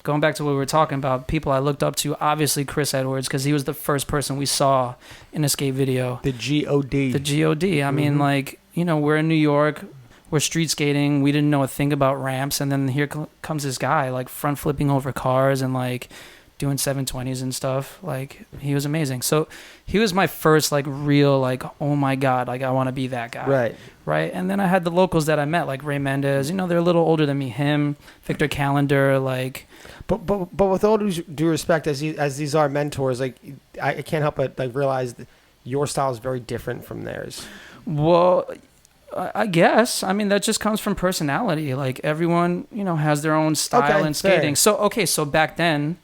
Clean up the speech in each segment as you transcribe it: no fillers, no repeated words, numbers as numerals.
going back to what we were talking about, people I looked up to, obviously Chris Edwards, because he was the first person we saw in a skate video. The G.O.D. The G.O.D. I mean, like, you know, we're in New York, we're street skating, we didn't know a thing about ramps, and then here comes this guy, like, front flipping over cars and, like, doing 720s and stuff. Like, he was amazing. So he was my first, like, real, like, oh my God, like, I want to be that guy. Right. And then I had the locals that I met, like Ray Mendez. You know, they're a little older than me. Him, Victor Callender, like. But with all due respect, as these are mentors, like, I can't help but, like, realize that your style is very different from theirs. Well, I guess. I mean, that just comes from personality. Like, everyone, you know, has their own style in skating. Fair. So back then,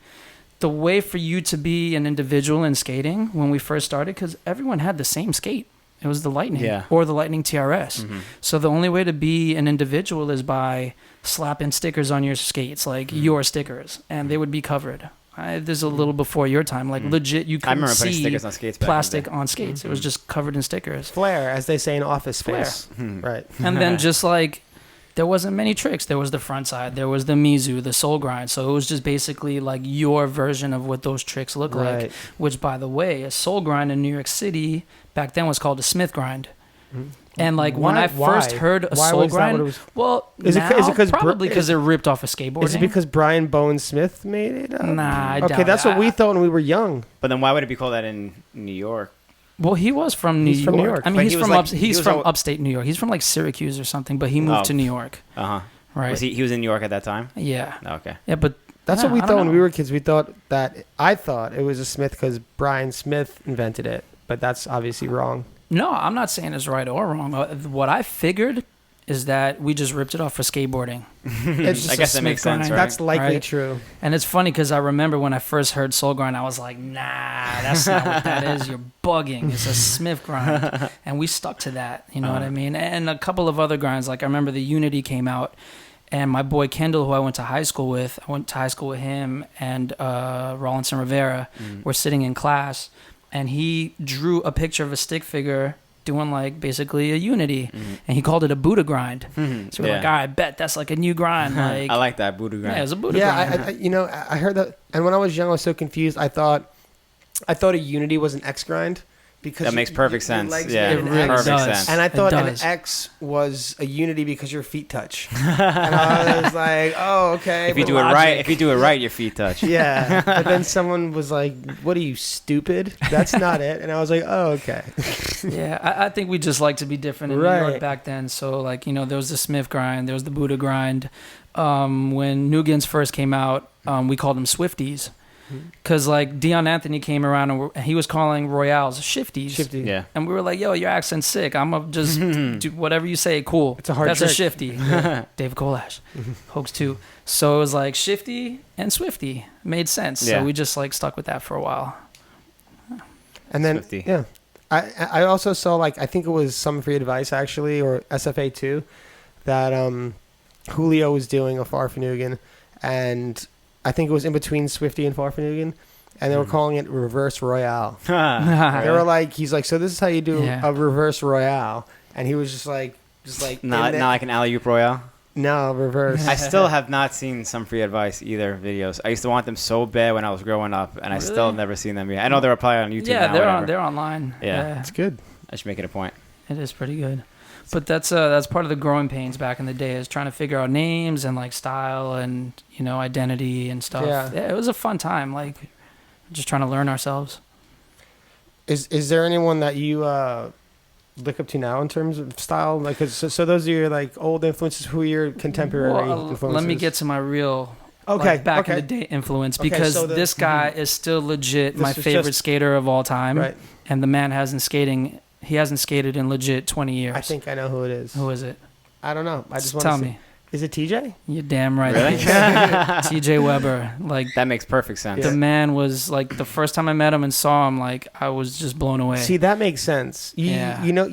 the way for you to be an individual in skating when we first started, because everyone had the same skate. It was the Lightning or the Lightning TRS. Mm-hmm. So the only way to be an individual is by slapping stickers on your skates, like your stickers, and they would be covered. This is a little before your time. Like, legit, you couldn't see stickers on skates plastic on skates. Mm-hmm. It was just covered in stickers. Flair, as they say in Office Space. Right. And then just like, there wasn't many tricks. There was the front side. There was the Mizu, the soul grind. So it was just basically like your version of what those tricks look like. Which, by the way, a soul grind in New York City back then was called a Smith grind. Mm-hmm. And like when I first heard a soul grind, well, is it probably because it ripped off a skateboarding. Is it because Brian Bowen Smith made it up? Nah, I doubt okay, that's what we thought when we were young. But then why would it be called that in New York? Well, he was from New York. I mean, he's from upstate New York. He's from like Syracuse or something, but he moved to New York. Right. He was in New York at that time? Yeah. Okay. Yeah, but that's what we thought when we were kids. I thought it was a Smith because Brian Smith invented it, but that's obviously wrong. No, I'm not saying it's right or wrong. What I figured is that we just ripped it off for skateboarding. It's just I guess that makes sense, right? That's likely true. And it's funny because I remember when I first heard soul grind, I was like, nah, that's not what that is. You're bugging. It's a Smith grind. And we stuck to that, you know what I mean? And a couple of other grinds. Like, I remember the Unity came out, and my boy Kendall, who I went to high school with, him and Rawlinson Rivera were sitting in class, and he drew a picture of a stick figure doing like basically a Unity, and he called it a Buddha grind. So we're like, all right, bet that's like a new grind. Like, I like that Buddha grind. Yeah, it was a Buddha grind. I heard that, and when I was young, I was so confused. I thought a Unity was an X grind. Because that makes perfect sense. Yeah, it really does. Sense. And I thought an X was a Unity because your feet touch. And I was like, oh, okay. If you do it right, your feet touch. Yeah. But then someone was like, what are you, stupid? That's not it. And I was like, oh, okay. Yeah, I think we just like to be different in New York back then. So, like, you know, there was the Smith grind, there was the Buddha grind. When Nugans first came out, we called them Swifties. Because, like, Dion Anthony came around and he was calling Royales Shifties. Shifty. Yeah. And we were like, yo, your accent's sick. I'm going to just do whatever you say. Cool. It's a hard That's trick. a Shifty. David Kolash. Hoax 2. So it was like Shifty and Swifty. Made sense. Yeah. So we just, like, stuck with that for a while. And then, Swifty. yeah. I also saw, like, I think it was Some Free Advice, actually, or SFA 2, that Julio was doing a Farfanugan, and I think it was in between Swifty and Farfanugan, and they were calling it Reverse Royale. They were like, he's like, so this is how you do a Reverse Royale, and he was just like not like an alley-oop Royale. No, reverse. I still have not seen Some Free Advice either videos. I used to want them so bad when I was growing up, and I still have never seen them yet. I know they're probably on YouTube. Yeah, now, they're online. Yeah, it's good. I should make it a point. It is pretty good. But that's part of the growing pains back in the day, is trying to figure out names and like style and, you know, identity and stuff. Yeah, it was a fun time, like just trying to learn ourselves. Is there anyone that you look up to now in terms of style? Like, so those are your like old influences. Who are your contemporary influences? Let me get to my real in the day influence, because this guy is still legit my favorite skater of all time. Right. And the man hasn't skated in legit 20 years. I think I know who it is. Who is it? I don't know. I just want to tell me. Is it TJ? You're damn right. Really? TJ Weber. Like, that makes perfect sense. The man was like, the first time I met him and saw him, like, I was just blown away. See, that makes sense. You know,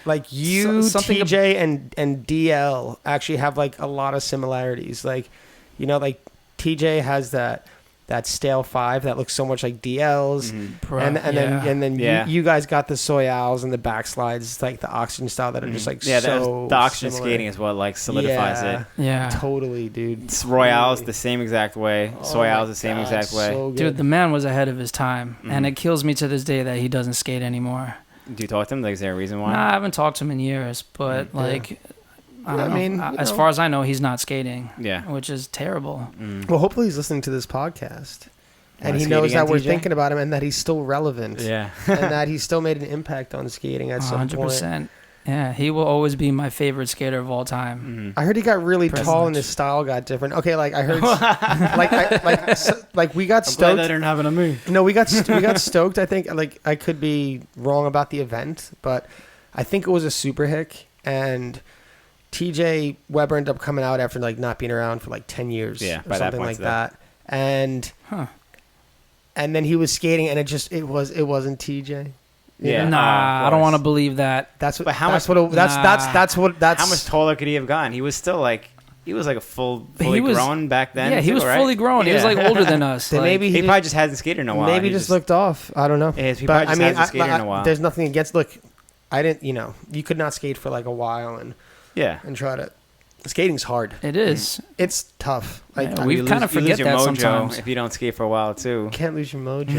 like TJ and DL actually have like a lot of similarities. Like, you know, like TJ has that that stale 5 that looks so much like DLs. Bro, And then Yeah. you guys got the Soyals and the backslides, like the oxygen style that are just like Yeah, so the oxygen similar. skating is what like solidifies it. Yeah. Totally, dude. It's Royale's Totally. the same exact way. Oh Soyale's my the same God, exact way. so good. Dude, the man was ahead of his time, and Mhm. it kills me to this day that he doesn't skate anymore. Do you talk to him? Like, is there a reason why? Nah, I haven't talked to him in years, but Yeah. like, I I don't know. mean, As you know. far as I know, he's not skating, Yeah. which is terrible. Well, hopefully he's listening to this podcast, and Wanna he skate knows again, that we're TJ? thinking about him, and that he's still relevant, Yeah. and that he still made an impact on skating at some point. 100%. Yeah, he will always be my favorite skater of all time. I heard he got really Pretty tall and much. his style got different. Okay, like I heard, like we got I'm glad stoked. that didn't happen to me. No, we got stoked. I think like I could be wrong about the event, but I think it was a super hick, and TJ Weber ended up coming out after like not being around for like 10 years, Yeah, or by that something point like to that. And Huh. and then he was skating, and it wasn't TJ. You Yeah. know? Nah, of I don't want to course. believe that. That's what. But how that's much- what. It, that's what. That's How much taller could he have gone? He was still like, he was like a fully He was- grown back then. Yeah, he too, was right? fully grown. He was Yeah. like older than us. Then Like, maybe He he probably just hasn't skated in a while. maybe He just looked off. I don't know. Yeah, he But probably I just mean, hasn't skated in a while. there's nothing against. Look, I didn't. You know, you could not skate for like a while and Yeah. try to. Skating's hard. it is. It's tough. Like Yeah, I we mean, kind of You lose forget your that mojo sometimes. if you don't skate for a while too. you can't lose your mojo.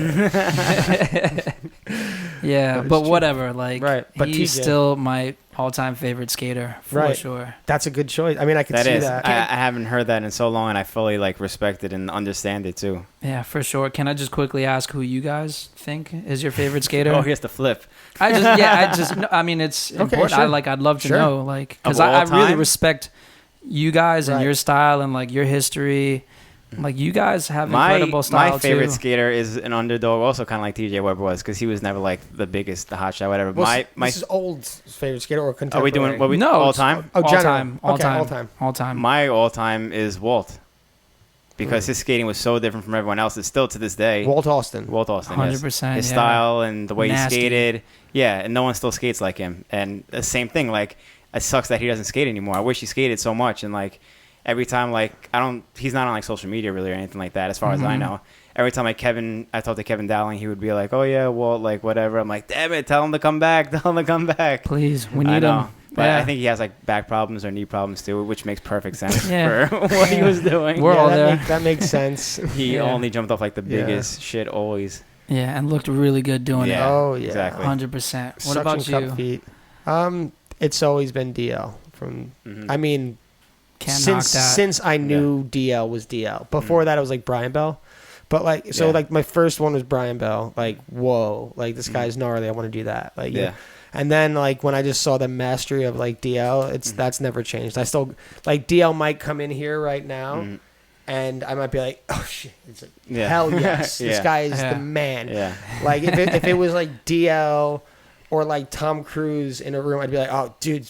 Yeah, But it's but true. whatever. Like, Right, but he's TJ. still my all-time favorite skater for Right. sure. That's a good choice. I mean, I could That see is. that. I haven't heard that in so long, and I fully like respect it and understand it too. Yeah, for sure. Can I just quickly ask who you guys think is your favorite skater? Oh, here's the flip. I mean, it's important. sure. I'd love to Sure. know, like, because Of all I really time? respect you guys and Right. your style and like your history. Like, you guys have My incredible style my favorite too. skater is an underdog, also kind of like TJ Weber was, because he was never like the biggest, the hot shot, whatever. Well, my this is old favorite skater or are contemporary? we doing what we No, all it's- time? Oh, all general. time, all Okay, time, all time. all time. My all time is Walt, because his skating was so different from everyone else's. Still to this day, Walt Austin. Walt Austin, 100%. his yeah. style and the way Nasty. he skated. Yeah, and no one still skates like him. And the same thing, like, it sucks that he doesn't skate anymore. I wish he skated so much. And like every time, like, he's not on like social media really or anything like that, as far as I Mhm. know. Every time I talked to Kevin Dowling, he would be like, "Oh yeah, Walt, like whatever." I'm like, "Damn it, tell him to come back, tell him to come back." Please, we I need know. him. But Yeah. I think he has like back problems or knee problems too, which makes perfect sense Yeah. for what he was doing. We're all there. That makes sense. He Yeah. only jumped off like the Yeah. biggest shit always. Yeah, and looked really good doing Yeah. Oh yeah. exactly. it. 100%. What Suction about cup you? feet. It's always been DL from. Mhm. I mean, Can't knock since that. since I knew DL was DL. Before that, it was like Brian Bell. But like, so Yeah. like my first one was Brian Bell. Like, whoa, like this guy's gnarly. I want to do that. Like, you Yeah. know. And then like when I just saw the mastery of like DL, Mm-hmm. that's never changed. I still like DL might come in here right now, Mhm. and I might be like, oh shit, it's like, Yeah. hell yes, this Yeah. guy is Yeah. the man. Yeah. Like if it was like DL or like Tom Cruise in a room, I'd be like, oh dude,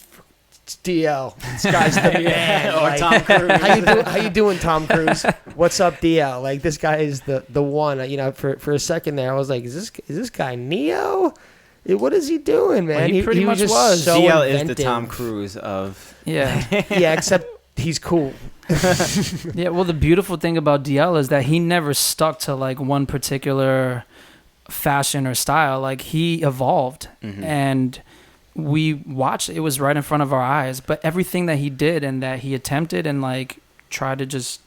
it's DL. This guy's the man. Or Like, Tom Cruise. how you doing, Tom Cruise? What's up, DL? Like this guy is the one. You know, for a second there, I was like, is this guy Neo? What is he doing, man? Well, he pretty much just was. so DL is the inventive. Tom Cruise of. Yeah. Yeah, except he's cool. Yeah, well, the beautiful thing about DL is that he never stuck to like one particular fashion or style. Like, he evolved, Mhm. and we watched. It was right in front of our eyes. But everything that he did and that he attempted and like tried to just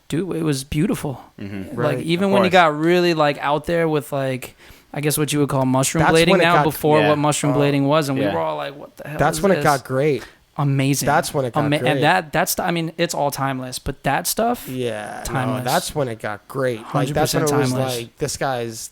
do, it was beautiful. Mhm. Right, Like, even of when he course. got really like out there with like, I guess what you would call mushroom That's blading when it now, got- before Yeah. what mushroom Oh, blading was, and we yeah. were all like, "What the hell?" That's is when it this? got great. amazing. That's when it got great. And that's I mean, it's all timeless, but that stuff, Yeah, no, Timeless. that's when it got great. Like that's when 100% it was timeless. like this guy's,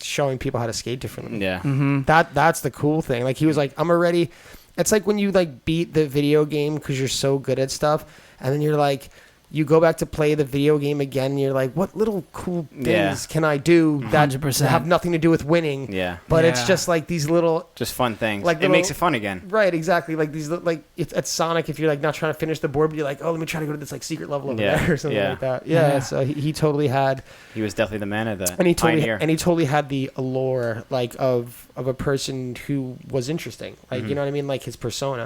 showing people how to skate differently. Yeah. hmm That's the cool thing. Like he was like, I'm already. It's like when you like beat the video game because you're so good at stuff, and then you're like, you go back to play the video game again, and you're like, what little cool things Yeah. can I do that 100%. have nothing to do with winning? Yeah. But it's Yeah. just like these little. Just fun things. Like it little- makes it fun again. Right, exactly. Like these, like it's at Sonic. If you're like not trying to finish the board, but you're like, oh, let me try to go to this like secret level over Yeah, there or something yeah. like that. Yeah. Yeah. So he totally had, He was definitely the man of that. and he pioneer. totally had the allure like of a person who was interesting. Like Mhm. you know what I mean, like his persona.